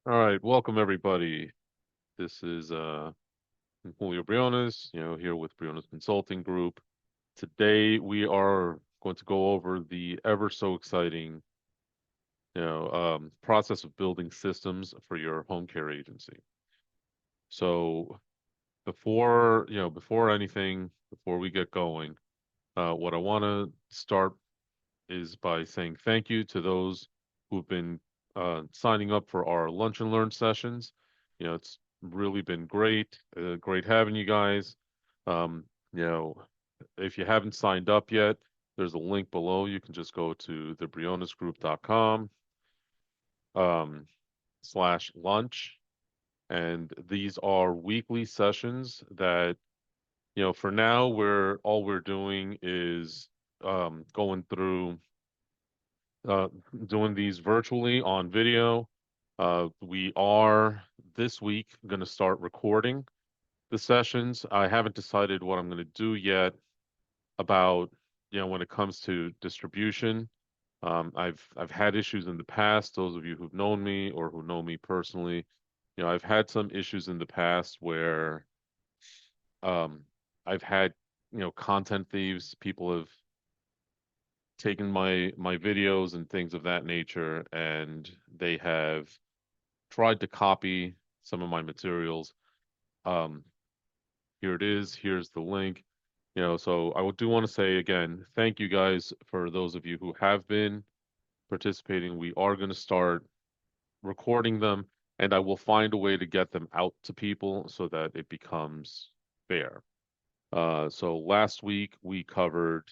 All right, welcome everybody. This is Julio Briones, here with Briones Consulting Group. Today we are going to go over the ever so exciting, process of building systems for your home care agency. So before anything, before we get going, what I want to start is by saying thank you to those who've been signing up for our lunch and learn sessions. It's really been great having you guys. Um, you know, if you haven't signed up yet, there's a link below. You can just go to thebrionesgroup.com slash lunch. And these are weekly sessions that, for now, we're doing is going through uh, doing these virtually on video. We are this week going to start recording the sessions. I haven't decided what I'm going to do yet about, when it comes to distribution. I've had issues in the past. Those of you who've known me or who know me personally, I've had some issues in the past where um, I've had, content thieves. People have taken my videos and things of that nature, and they have tried to copy some of my materials. Um, Here it is. Here's the link. So I do want to say again, thank you guys for those of you who have been participating. We are going to start recording them, and I will find a way to get them out to people so that it becomes fair. So last week we covered,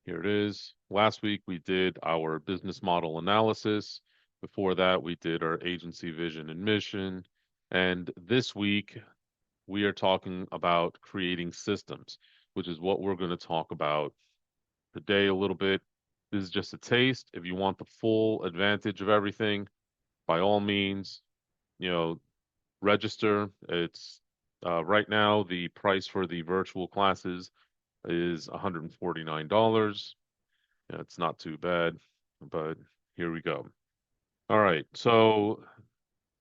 here it is. Last week we did our business model analysis. Before that, we did our agency vision and mission. And this week we are talking about creating systems, which is what we're going to talk about today a little bit. This is just a taste. If you want the full advantage of everything, by all means, you know, register. It's right now the price for the virtual classes is $149. It's not too bad, but here we go. All right. So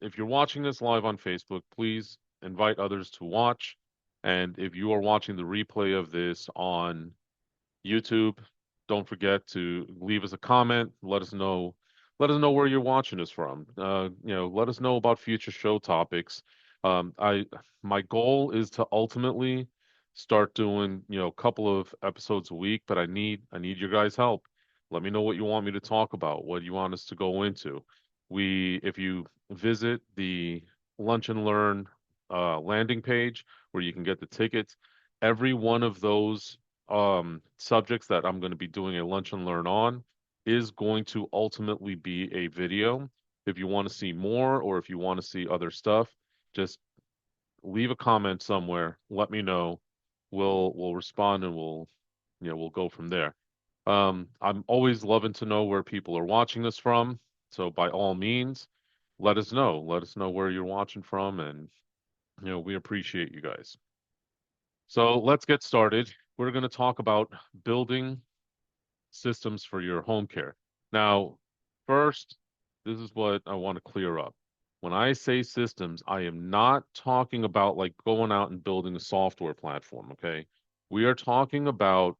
if you're watching this live on Facebook, please invite others to watch. And if you are watching the replay of this on YouTube, don't forget to leave us a comment. Let us know where you're watching us from. Let us know about future show topics. My goal is to ultimately start doing, a couple of episodes a week, but I need your guys' help. Let me know what you want me to talk about, what you want us to go into. If you visit the Lunch and Learn landing page where you can get the tickets, every one of those subjects that I'm going to be doing a lunch and learn on is going to ultimately be a video. If you want to see more or if you want to see other stuff, just leave a comment somewhere. Let me know. We'll respond and we'll go from there. I'm always loving to know where people are watching us from. So by all means, let us know. Let us know where you're watching from, and we appreciate you guys. So let's get started. We're going to talk about building systems for your home care. Now, first, this is what I want to clear up. When I say systems, I am not talking about like going out and building a software platform, okay? We are talking about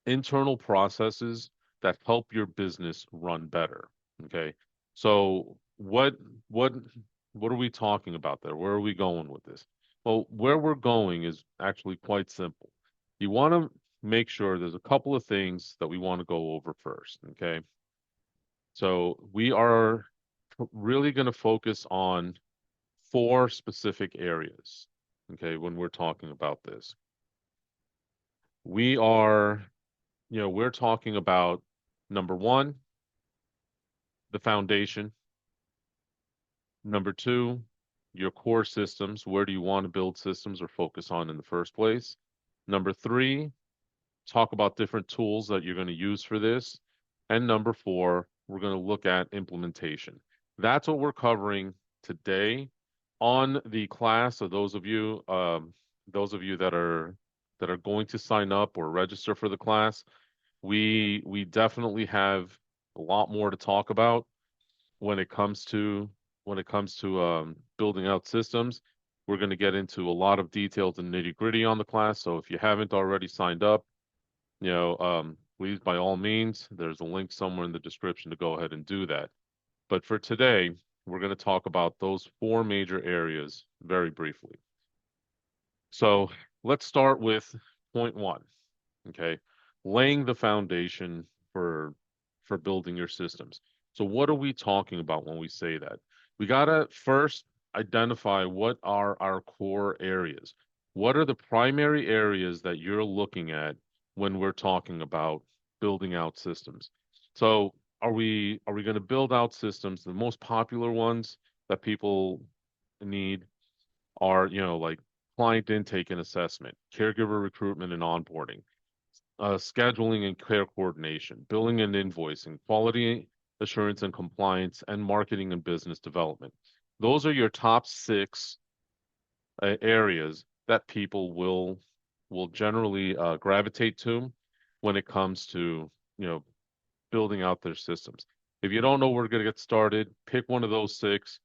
internal processes that help your business run better, okay? So what are we talking about there? Where are we going with this? Well, where we're going is actually quite simple. You want to make sure there's a couple of things that we want to go over first, okay? So we are really going to focus on four specific areas, okay, when we're talking about this. We are, we're talking about number one, the foundation. Number two, your core systems. Where do you want to build systems or focus on in the first place? Number three, talk about different tools that you're going to use for this. And number four, we're going to look at implementation. That's what we're covering today on the class. So those of you that are going to sign up or register for the class, we definitely have a lot more to talk about when it comes to when it comes to building out systems. We're going to get into a lot of details and nitty-gritty on the class. So if you haven't already signed up, please, by all means, there's a link somewhere in the description to go ahead and do that. But for today, we're going to talk about those four major areas very briefly. So let's start with point one, okay? Laying the foundation for building your systems. So what are we talking about when we say that? We got to first identify what are our core areas. What are the primary areas that you're looking at when we're talking about building out systems? So are we going to build out systems? The most popular ones that people need are, like client intake and assessment, caregiver recruitment and onboarding, scheduling and care coordination, billing and invoicing, quality assurance and compliance, and marketing and business development. Those are your top six areas that people will generally gravitate to when it comes to building out their systems. If you don't know where to get started, pick one of those six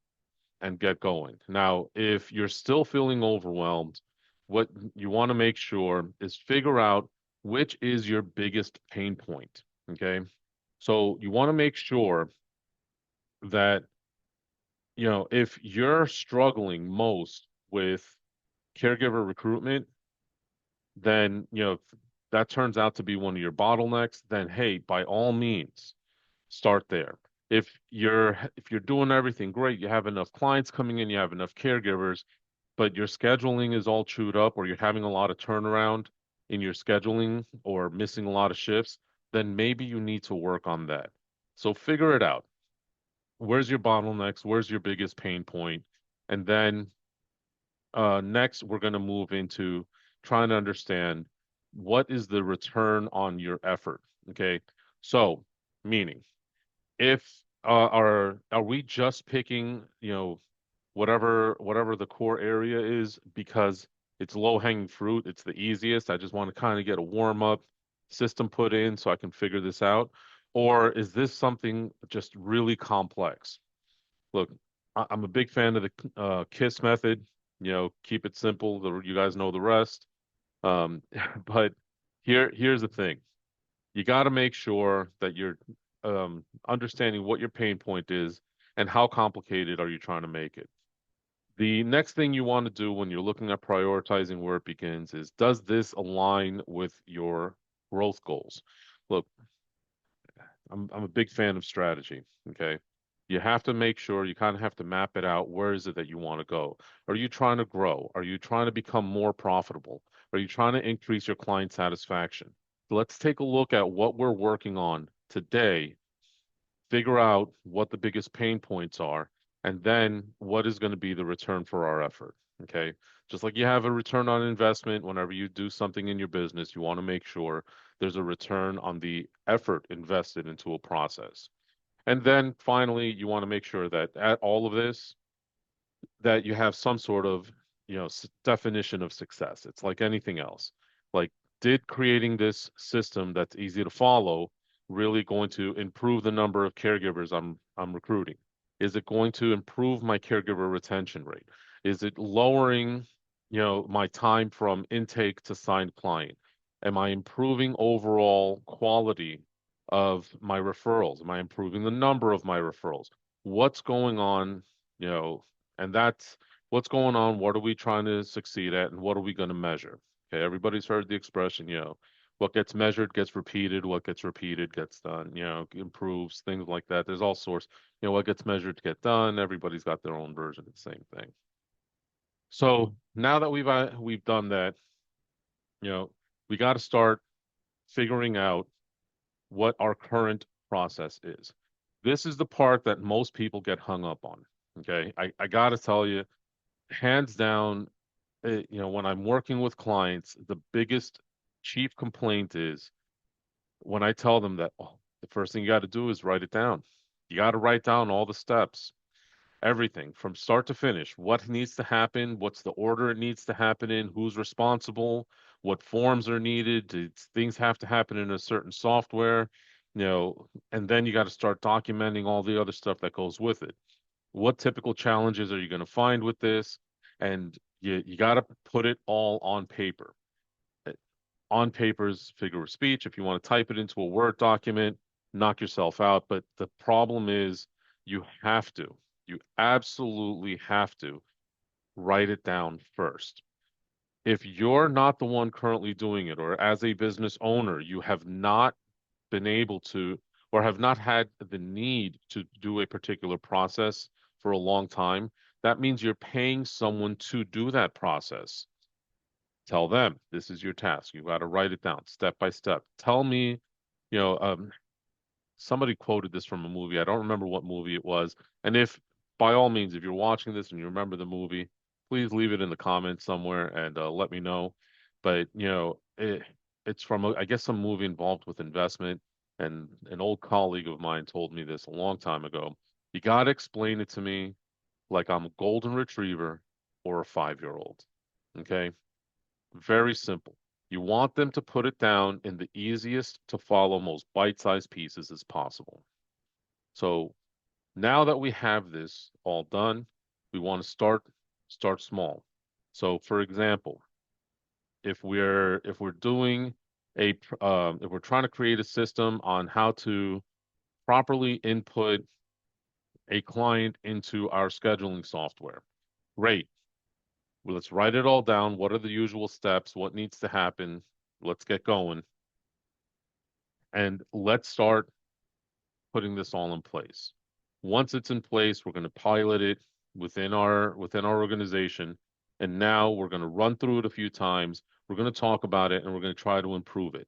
and get going. Now, if you're still feeling overwhelmed, what you want to make sure is figure out which is your biggest pain point. Okay. So you want to make sure that, if you're struggling most with caregiver recruitment, then, that turns out to be one of your bottlenecks, then hey, by all means, start there. If you're doing everything great, you have enough clients coming in, you have enough caregivers, but your scheduling is all chewed up or you're having a lot of turnaround in your scheduling or missing a lot of shifts, then maybe you need to work on that. So figure it out. Where's your bottlenecks? Where's your biggest pain point? And then next, we're going to move into trying to understand what is the return on your effort. Okay. So, meaning, if are we just picking, whatever the core area is because it's low hanging fruit, it's the easiest. I just want to kind of get a warm up system put in so I can figure this out. Or is this something just really complex? Look, I'm a big fan of the KISS method. Keep it simple. You guys know the rest. Um, but here's the thing. You got to make sure that you're understanding what your pain point is and how complicated are you trying to make it. The next thing you want to do when you're looking at prioritizing where it begins is, does this align with your growth goals? Look, I'm a big fan of strategy, okay? You have to make sure you kind of have to map it out. Where is it that you want to go? Are you trying to grow? Are you trying to become more profitable? Are you trying to increase your client satisfaction? Let's take a look at what we're working on today, figure out what the biggest pain points are, and then what is going to be the return for our effort. Okay. Just like you have a return on investment whenever you do something in your business, you want to make sure there's a return on the effort invested into a process. And then finally, you want to make sure that at all of this, that you have some sort of, definition of success. It's like anything else. Like, did creating this system that's easy to follow really going to improve the number of caregivers I'm recruiting? Is it going to improve my caregiver retention rate? Is it lowering, my time from intake to signed client? Am I improving overall quality of my referrals? Am I improving the number of my referrals? What's going on, you know, and that's what's going on. What are we trying to succeed at, and what are we going to measure? Okay, everybody's heard the expression, what gets measured gets repeated, what gets repeated gets done, improves, things like that. There's all sorts, what gets measured get done. Everybody's got their own version of the same thing. So now that we've done that, you know, we got to start figuring out what our current process is. This is the part that most people get hung up on. Okay, I got to tell you, hands down, when I'm working with clients, the biggest chief complaint is when I tell them that, oh, the first thing you got to do is write it down. You got to write down all the steps, everything from start to finish, what needs to happen, what's the order it needs to happen in, who's responsible, what forms are needed, things have to happen in a certain software, and then you got to start documenting all the other stuff that goes with it. What typical challenges are you going to find with this? And you got to put it all on paper. Uh, On paper's figure of speech. If you want to type it into a Word document, knock yourself out. But the problem is you absolutely have to write it down first. If you're not the one currently doing it, or as a business owner, you have not been able to, or have not had the need to do a particular process for a long time, that means you're paying someone to do that process. Tell them this is your task. You got to write it down step by step. Tell me, you know, somebody quoted this from a movie. I don't remember what movie it was. And if, by all means, if you're watching this and you remember the movie, please leave it in the comments somewhere and let me know. But it's from I guess some movie involved with investment. And an old colleague of mine told me this a long time ago. You got to explain it to me like I'm a golden retriever or a 5-year-old. Okay, very simple. You want them to put it down in the easiest to follow, most bite-sized pieces as possible. So now that we have this all done, we want to start small. So for example, if we're doing if we're trying to create a system on how to properly input a client into our scheduling software, great. Well, let's write it all down. What are the usual steps? What needs to happen? Let's get going. And let's start putting this all in place. Once it's in place, we're going to pilot it within our organization. And now we're going to run through it a few times. We're going to talk about it and we're going to try to improve it.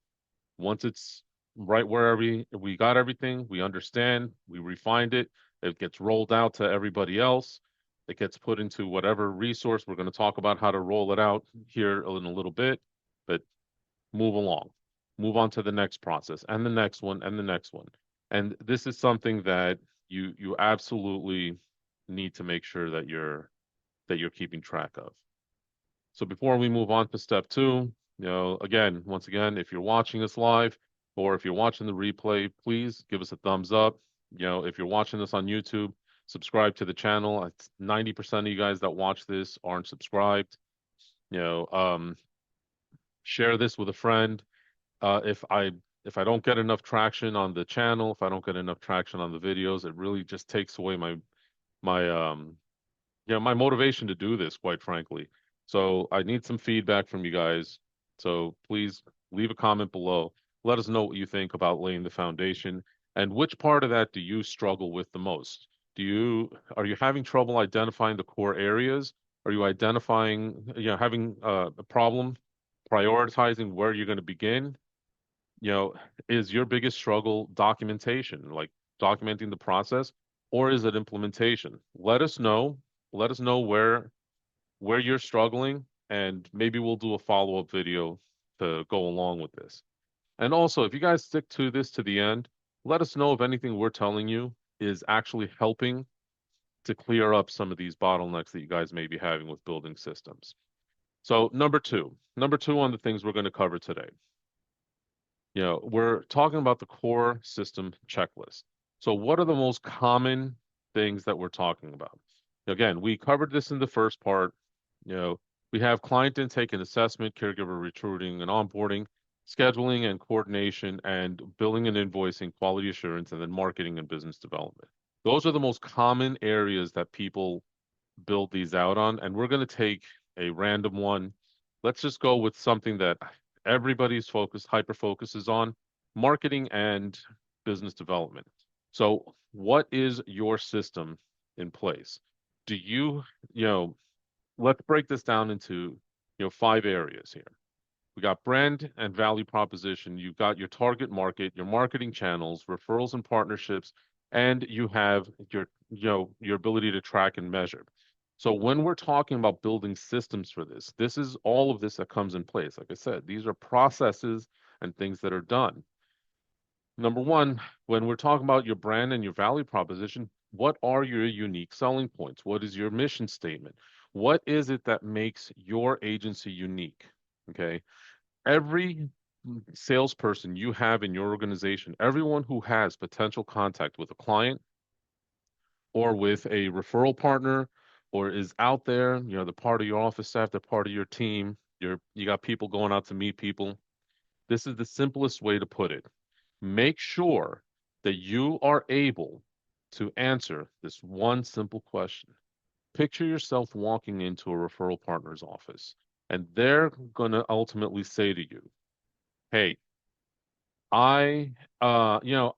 Once it's right where we got everything, we understand, we refined it, it gets rolled out to everybody else. It gets put into whatever resource. We're going to talk about how to roll it out here in a little bit, but move along, move on to the next process and the next one and the next one. And this is something that you absolutely need to make sure that you're keeping track of. So before we move on to step two, once again, if you're watching this live or if you're watching the replay, please give us a thumbs up. If you're watching this on YouTube, subscribe to the channel. It's 90% of you guys that watch this aren't subscribed. You know, um, Share this with a friend. If I don't get enough traction on the channel, if I don't get enough traction on the videos, it really just takes away my motivation to do this, quite frankly. So I need some feedback from you guys. So please leave a comment below. Let us know what you think about laying the foundation and which part of that do you struggle with the most? Are you having trouble identifying the core areas? Are you having a problem prioritizing where you're going to begin? you know, is your biggest struggle documentation, like documenting the process, or is it implementation? Let us know. Let us know where you're struggling, and maybe we'll do a follow-up video to go along with this. And also, if you guys stick to this to the end, let us know if anything we're telling you is actually helping to clear up some of these bottlenecks that you guys may be having with building systems. So number two on the things we're going to cover today. We're talking about the core system checklist. So what are the most common things that we're talking about? Again, we covered this in the first part. You know, we have client intake and assessment, caregiver recruiting and onboarding, scheduling and coordination, and billing and invoicing, quality assurance, and then marketing and business development. Those are the most common areas that people build these out on, and we're going to take a random one. Let's just go with something that everybody's hyper focuses on, marketing and business development. So, what is your system in place? Do you know, let's break this down into, 5 areas here. We got brand and value proposition. You've got your target market, your marketing channels, referrals and partnerships, and you have your ability to track and measure. So when we're talking about building systems for this is all of this that comes in place. Like I said, these are processes and things that are done. Number one, when we're talking about your brand and your value proposition, what are your unique selling points? What is your mission statement? What is it that makes your agency unique? Okay. Every salesperson you have in your organization, everyone who has potential contact with a client, or with a referral partner, or is out there, they're part of your office staff, they're part of your team, you got people going out to meet people. This is the simplest way to put it. Make sure that you are able to answer this one simple question. Picture yourself walking into a referral partner's office, and they're going to ultimately say to you, "Hey, I, uh, you know,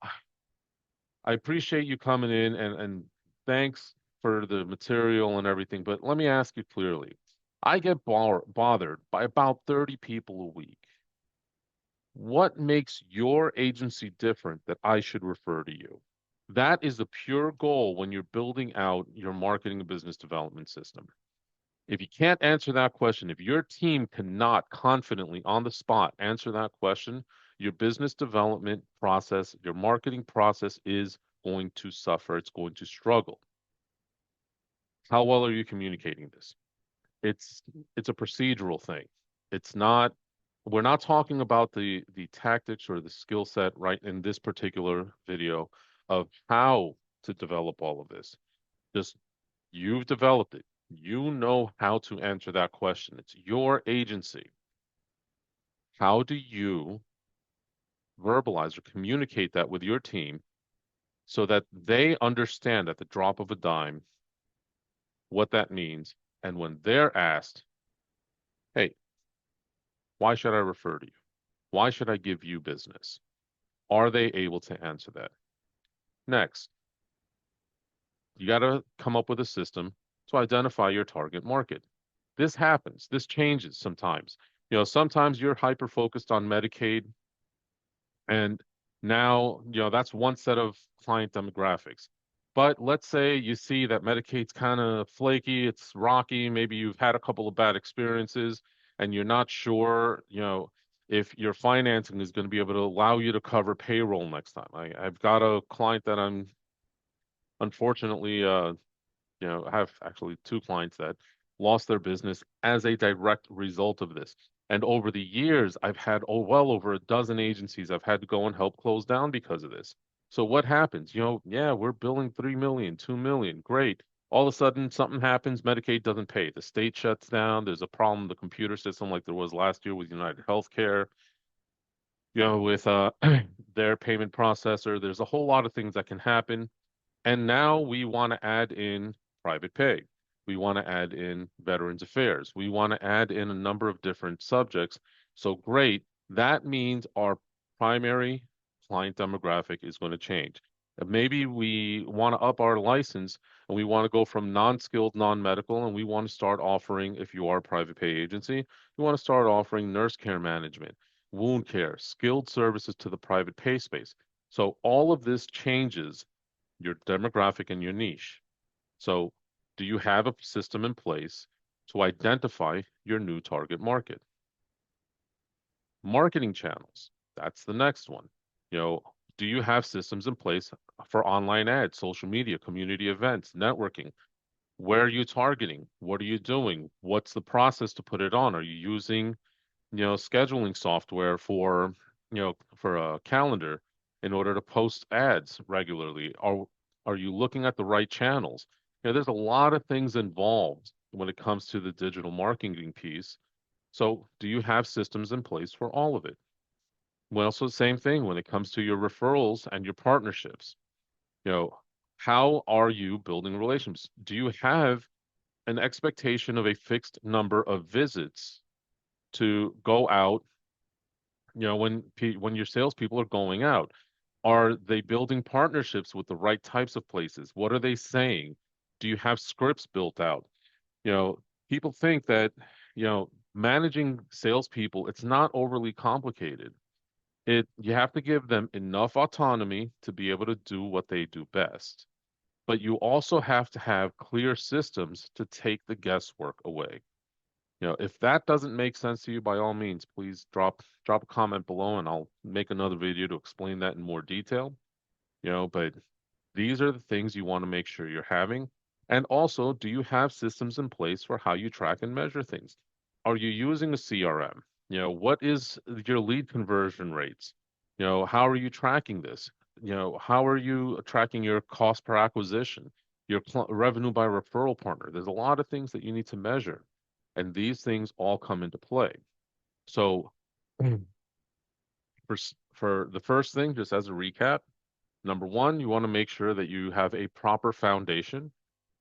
I appreciate you coming in and thanks for the material and everything, but let me ask you clearly. I get bothered by about 30 people a week. What makes your agency different that I should refer to you?" That is the pure goal when you're building out your marketing and business development system. If you can't answer that question, if your team cannot confidently on the spot answer that question, your business development process, your marketing process is going to suffer. It's going to struggle. How well are you communicating this? It's it's a procedural thing. It's not We're not talking about the tactics or the skill set right in this particular video of how to develop all of this. Just you've developed it. You know how to answer that question. It's your agency. How do you verbalize or communicate that with your team so that they understand at the drop of a dime what that means? And when they're asked, "Hey, why should I refer to you? Why should I give you business?" Are they able to answer that? Next, you got to come up with a system to identify your target market. This happens. This changes sometimes. Sometimes you're hyper focused on Medicaid, and now, that's one set of client demographics. But let's say you see that Medicaid's kind of flaky, it's rocky, maybe you've had a couple of bad experiences, and you're not sure, if your financing is going to be able to allow you to cover payroll next time. I've got a client that I'm unfortunately I have actually two clients that lost their business as a direct result of this. And over the years, I've had well over a dozen agencies I've had to go and help close down because of this. So what happens? Yeah, we're billing 3 million, 2 million, great. All of a sudden, something happens, Medicaid doesn't pay. The state shuts down. There's a problem with the computer system like there was last year with United Healthcare, with their payment processor. There's a whole lot of things that can happen. And now we want to add in private pay. We want to add in Veterans Affairs. We want to add in a number of different subjects. So great. That means our primary client demographic is going to change. And maybe we want to up our license and we want to go from non-skilled, non-medical, and we want to start offering, if you are a private pay agency, you want to start offering nurse care management, wound care, skilled services to the private pay space. So all of this changes your demographic and your niche. So, do you have a system in place to identify your new target market? Marketing channels, that's the next one. You know, do you have systems in place for online ads, social media, community events, networking? Where are you targeting? What are you doing? What's the process to put it on? Are you using scheduling software for a calendar in order to post ads regularly? Are you looking at the right channels? There's a lot of things involved when it comes to the digital marketing piece. So, do you have systems in place for all of it? Well, also same thing when it comes to your referrals and your partnerships. You know, how are you building relationships? Do you have an expectation of a fixed number of visits to go out, when your salespeople are going out? Are they building partnerships with the right types of places? What are they saying? Do you have scripts built out? You know, People think that, managing salespeople, it's not overly complicated. You have to give them enough autonomy to be able to do what they do best. But you also have to have clear systems to take the guesswork away. If that doesn't make sense to you, by all means, please drop a comment below and I'll make another video to explain that in more detail. But these are the things you want to make sure you're having. And also, do you have systems in place for how you track and measure things? Are you using a CRM? What is your lead conversion rates? How are you tracking this? How are you tracking your cost per acquisition? your revenue by referral partner. There's a lot of things that you need to measure, and these things all come into play. So for the first thing, just as a recap, number one, you want to make sure that you have a proper foundation,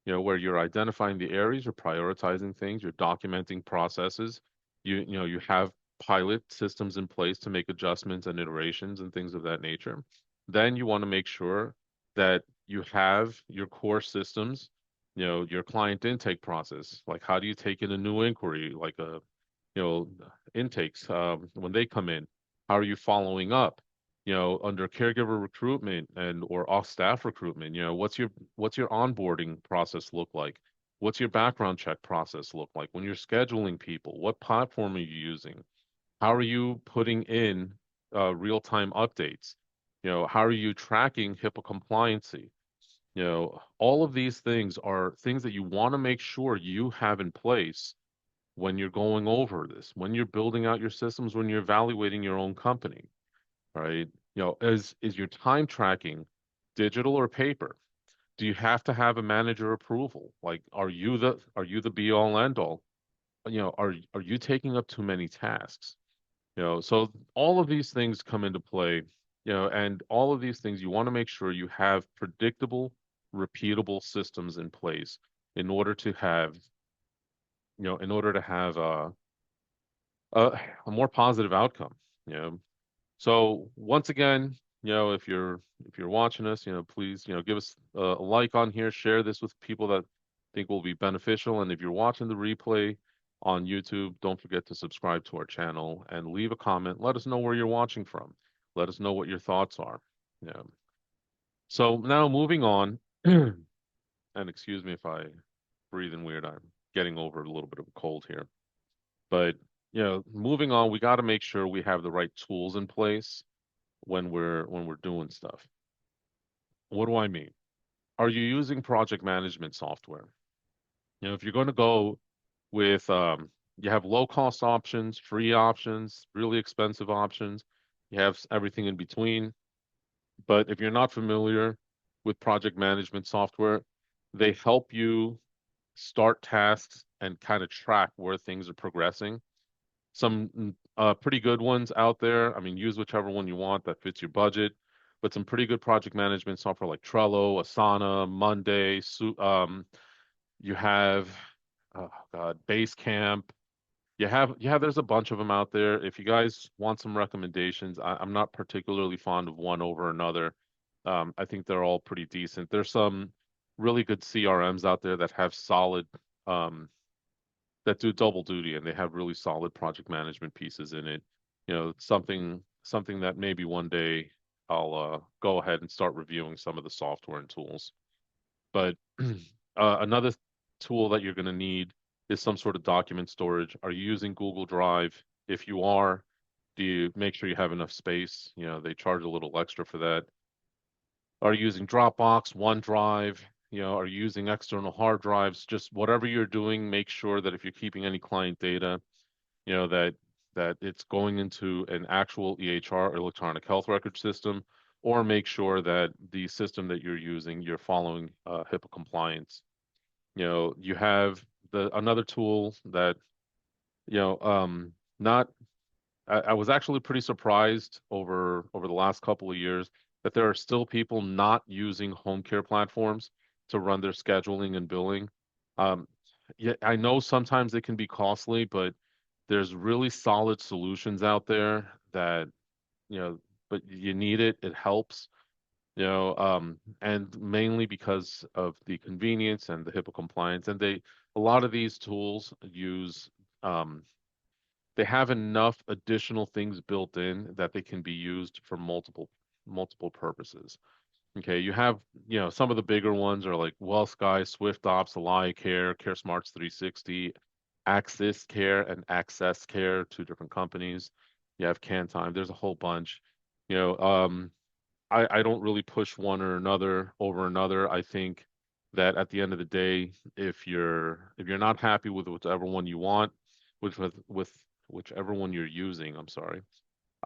where you're identifying the areas, you're prioritizing things, you're documenting processes, you have pilot systems in place to make adjustments and iterations and things of that nature. Then you want to make sure that you have your core systems, your client intake process, like how do you take in a new inquiry, like you know, intakes when they come in? How are you following up? Under caregiver recruitment and or off staff recruitment, what's your onboarding process look like? What's your background check process look like? When you're scheduling people, what platform are you using? How are you putting in real-time updates? How are you tracking HIPAA compliancy? All of these things are things that you want to make sure you have in place when you're going over this, when you're building out your systems, when you're evaluating your own company, right? Is your time tracking digital or paper? Do you have to have a manager approval? Like, are you the be all end all? Are you taking up too many tasks? So all of these things come into play, and all of these things you want to make sure you have predictable, repeatable systems in place in order to have, a, a more positive outcome. You know, So once again, if you're watching us, please, give us a like on here, share this with people that think will be beneficial. And if you're watching the replay on YouTube, don't forget to subscribe to our channel and leave a comment. Let us know where you're watching from. Let us know what your thoughts are. Yeah. So now moving on, and excuse me if I breathe in weird. I'm getting over a little bit of a cold here. But moving on, we got to make sure we have the right tools in place when we're doing stuff. What do I mean? Are you using project management software? If you're going to go with you have low cost options, free options, really expensive options, you have everything in between. But if you're not familiar with project management software, they help you start tasks and kind of track where things are progressing. Some pretty good ones out there. I mean, use whichever one you want that fits your budget. But some pretty good project management software like Trello, Asana, Monday. You have, oh God, Basecamp. There's a bunch of them out there. If you guys want some recommendations, I'm not particularly fond of one over another. I think they're all pretty decent. There's some really good CRMs out there that have solid um, that do double duty and they have really solid project management pieces in it. Something that maybe one day I'll go ahead and start reviewing some of the software and tools. But another tool that you're going to need is some sort of document storage. Are you using Google Drive? If you are, do you make sure you have enough space? They charge a little extra for that. Are you using Dropbox, OneDrive? Are you using external hard drives? Just whatever you're doing, make sure that if you're keeping any client data, that it's going into an actual EHR, electronic health record system, or make sure that the system that you're using, you're following HIPAA compliance. You have another tool that, not I was actually pretty surprised over the last couple of years that there are still people not using home care platforms to run their scheduling and billing. Um, yeah, I know sometimes they can be costly, but there's really solid solutions out there that, you know, but you need it. It helps, and mainly because of the convenience and the HIPAA compliance. And a lot of these tools um, they have enough additional things built in that they can be used for multiple purposes. Okay, you have, some of the bigger ones are like WellSky, SwiftOps, AliaCare, CareSmarts 360, Axis Care, and Access Care, two different companies. You have CanTime. There's a whole bunch. You know, um, I don't really push one or another over another. I think that at the end of the day, if you're not happy with whichever one you want, with whichever one you're using, I'm sorry.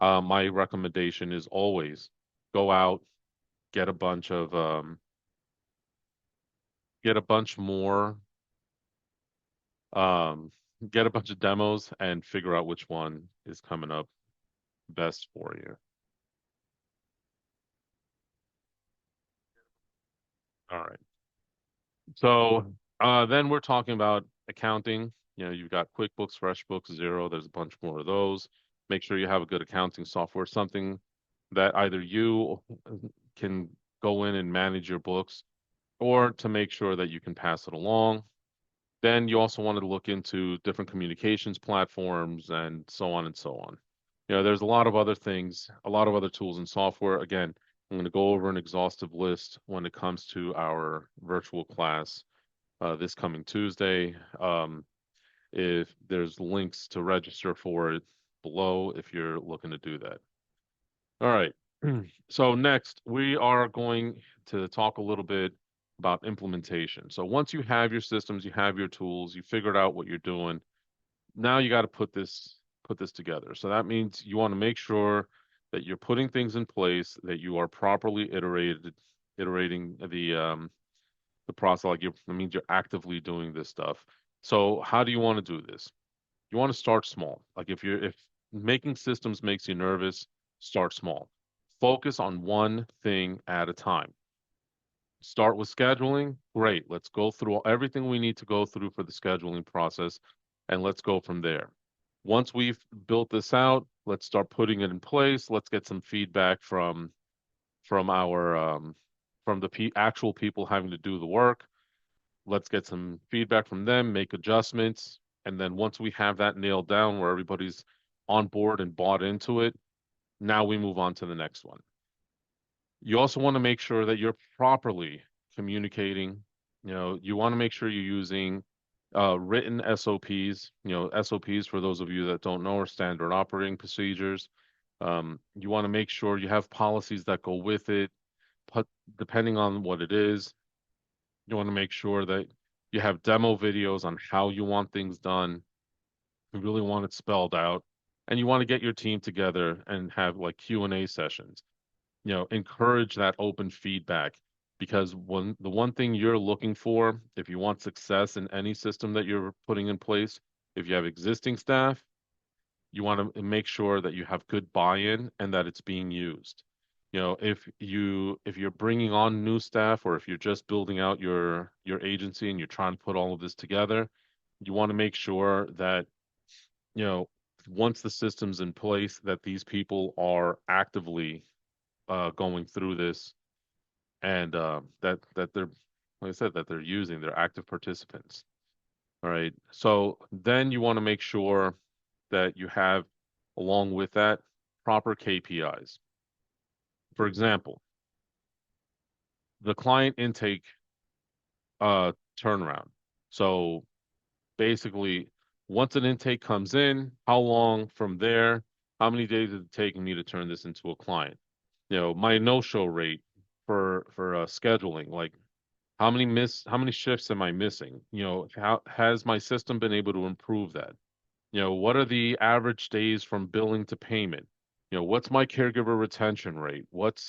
My recommendation is always go out, get a bunch of get a bunch more, um, get a bunch of demos and figure out which one is coming up best for you. All right. So then we're talking about accounting. You know, you've got QuickBooks, FreshBooks, Zero. There's a bunch more of those. Make sure you have a good accounting software, something that either you can go in and manage your books or to make sure that you can pass it along. Then you also want to look into different communications platforms and so on and so on. You know, there's a lot of other things, a lot of other tools and software. Again, I'm going to go over an exhaustive list when it comes to our virtual class this coming Tuesday. If there's links to register for it below if you're looking to do that. All right. So next, we are going to talk a little bit about implementation. So once you have your systems, you have your tools, you figured out what you're doing, now you got to put this together. So that means you want to make sure that you're putting things in place, that you are properly iterating the process. Like that means you're actively doing this stuff. So how do you want to do this? You want to start small. Like if making systems makes you nervous, start small. Focus on one thing at a time. Start with scheduling. Great. Let's go through everything we need to go through for the scheduling process and let's go from there. Once we've built this out, let's start putting it in place. Let's get some feedback from our from the actual people having to do the work. Let's get some feedback from them, make adjustments, and then once we have that nailed down where everybody's on board and bought into it, now we move on to the next one. You also want to make sure that you're properly communicating. You know, you want to make sure you're using written SOPs. You know, SOPs, for those of you that don't know, are standard operating procedures. You want to make sure you have policies that go with it, but depending on what it is. You want to make sure that you have demo videos on how you want things done. You really want it spelled out, and you want to get your team together and have like Q&A sessions. You know, encourage that open feedback because the one thing you're looking for, if you want success in any system that you're putting in place, if you have existing staff, you want to make sure that you have good buy-in and that it's being used. You know, if you're bringing on new staff or if you're just building out your agency and you're trying to put all of this together, you want to make sure that, you know, once the system's in place, that these people are actively going through this and that they're, like I said, that they're using, they're active participants. All right. So then you want to make sure that you have, along with that, proper KPIs. For example, the client intake uh, turnaround. So basically, once an intake comes in, how long from there, how many days is it taking me to turn this into a client? You know, my no-show rate for scheduling, like how many shifts am I missing? You know, how has my system been able to improve that? You know, what are the average days from billing to payment? You know, what's my caregiver retention rate? What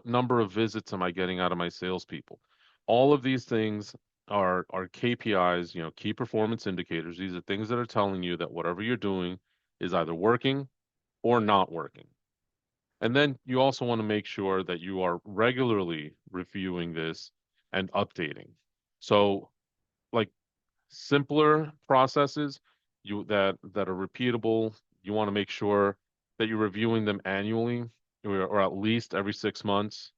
number of visits am I getting out of my salespeople? All of these things are KPIs, you know, key performance indicators. These are things that are telling you that whatever you're doing is either working or not working. And then you also want to make sure that you are regularly reviewing this and updating. So, like simpler processes that are repeatable. You want to make sure that you're reviewing them annually or at least every 6 months.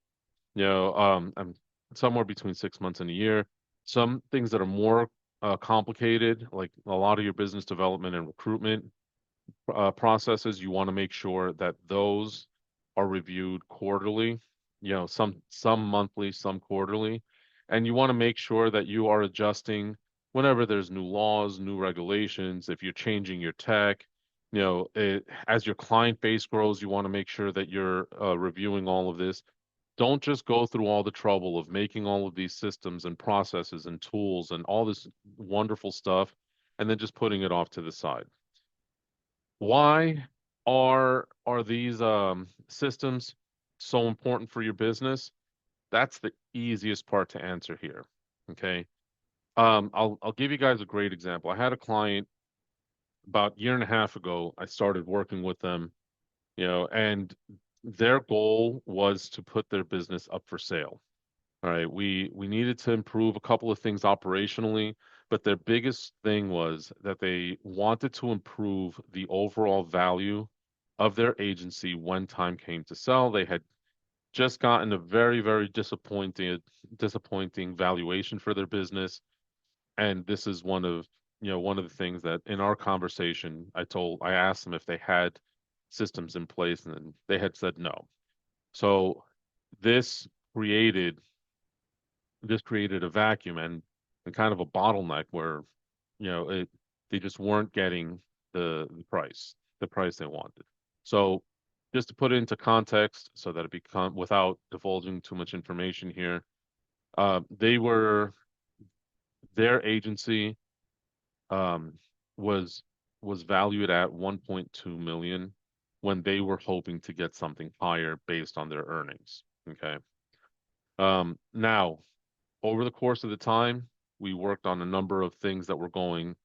You know, I'm somewhere between 6 months and a year. Some things that are more complicated, like a lot of your business development and recruitment processes, you want to make sure that those are reviewed quarterly, you know, some monthly, some quarterly, and you want to make sure that you are adjusting whenever there's new laws, new regulations, if you're changing your tech, you know, as your client base grows, you want to make sure that you're reviewing all of this. Don't just go through all the trouble of making all of these systems and processes and tools and all this wonderful stuff and then just putting it off to the side. Why are these systems so important for your business? That's the easiest part to answer here. Okay. I'll give you guys a great example. I had a client about a year and a half ago. I started working with them, and their goal was to put their business up for sale. All right, we needed to improve a couple of things operationally, but their biggest thing was that they wanted to improve the overall value of their agency when time came to sell. They had just gotten a very, very disappointing valuation for their business, and this is one of the things that in our conversation I asked them if they had systems in place, and they had said no. So this created this created a vacuum and kind of a bottleneck where they just weren't getting the price they wanted. So just to put it into context so that it become without divulging too much information here, they were their agency um, was was valued at 1.2 million when they were hoping to get something higher based on their earnings. Okay. Now, over the course of the time, we worked on a number of things that were going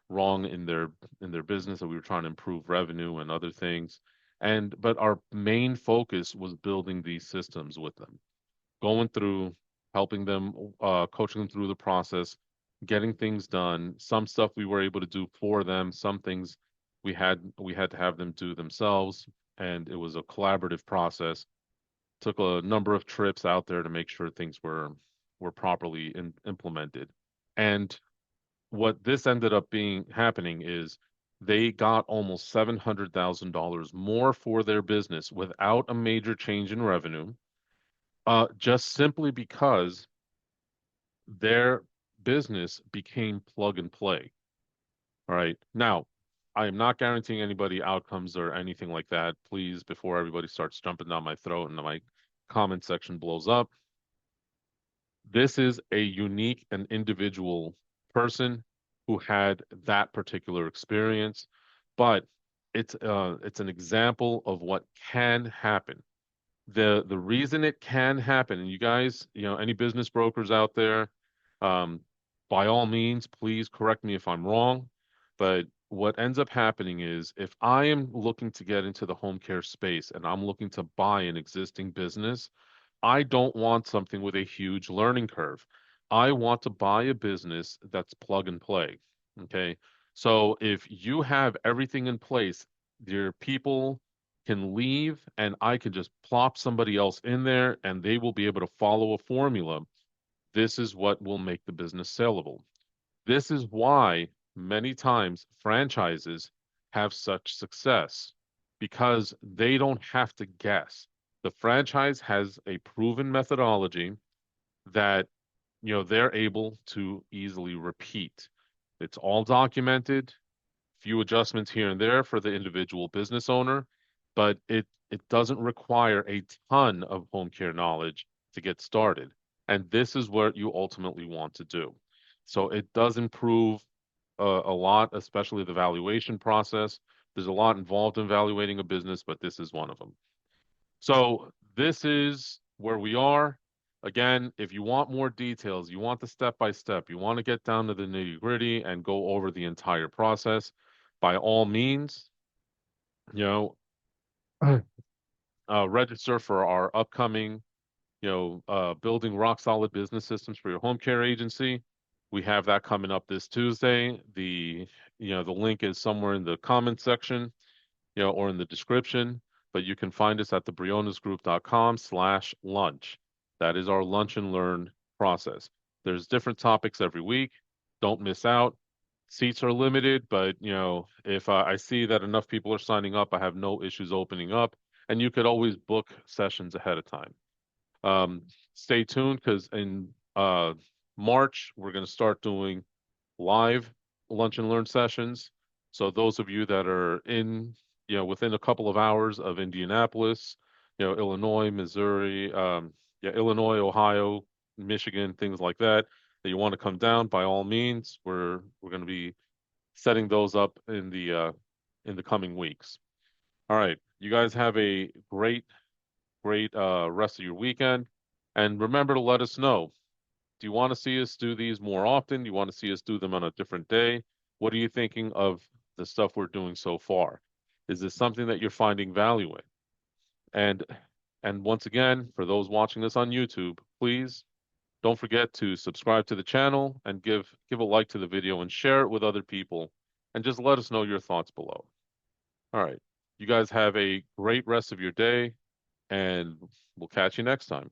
wrong in their business, that we were trying to improve revenue and other things. But our main focus was building these systems with them, going through, helping them, coaching them through the process, getting things done. Some stuff we were able to do for them, some things we had to have them do themselves, and it was a collaborative process. Took a number of trips out there to make sure things were properly implemented. And what this ended up being happening is they got almost $700,000 more for their business without a major change in revenue, just simply because their business became plug and play. All right. Now, I am not guaranteeing anybody outcomes or anything like that. Please, before everybody starts jumping down my throat and my comment section blows up, this is a unique and individual person who had that particular experience, but it's an example of what can happen. The reason it can happen, and you guys, any business brokers out there, um, by all means, please correct me if I'm wrong. But what ends up happening is if I am looking to get into the home care space and I'm looking to buy an existing business, I don't want something with a huge learning curve. I want to buy a business that's plug and play. Okay. So if you have everything in place, your people can leave and I can just plop somebody else in there and they will be able to follow a formula. This is what will make the business saleable. This is why many times franchises have such success because they don't have to guess. The franchise has a proven methodology that they're able to easily repeat. It's all documented, few adjustments here and there for the individual business owner, but it doesn't require a ton of home care knowledge to get started. And this is what you ultimately want to do. So it does improve a lot, especially the valuation process. There's a lot involved in valuating a business, but this is one of them. So this is where we are. Again, if you want more details, you want the step by step, you want to get down to the nitty gritty and go over the entire process, by all means, you know, register for our upcoming, building rock solid business systems for your home care agency. We have that coming up this Tuesday. The link is somewhere in the comment section, or in the description, but you can find us at thebrionesgroup.com/lunch. That is our lunch and learn process. There's different topics every week. Don't miss out. Seats are limited, but if I see that enough people are signing up, I have no issues opening up, and you could always book sessions ahead of time. Um, Stay tuned because in March we're going to start doing live lunch and learn sessions. So those of you that are within a couple of hours of Indianapolis, Illinois, Missouri, Illinois, Ohio, Michigan, things like that, that you want to come down, by all means, we're going to be setting those up in the coming weeks. All right, you guys have a great rest of your weekend, and remember to let us know Do you want to see us do these more often? Do you want to see us do them on a different day? What are you thinking of the stuff we're doing so far? Is this something that you're finding value in? And and once again, for those watching this on YouTube, please don't forget to subscribe to the channel and give a like to the video and share it with other people and just let us know your thoughts below. All right. You guys have a great rest of your day and we'll catch you next time.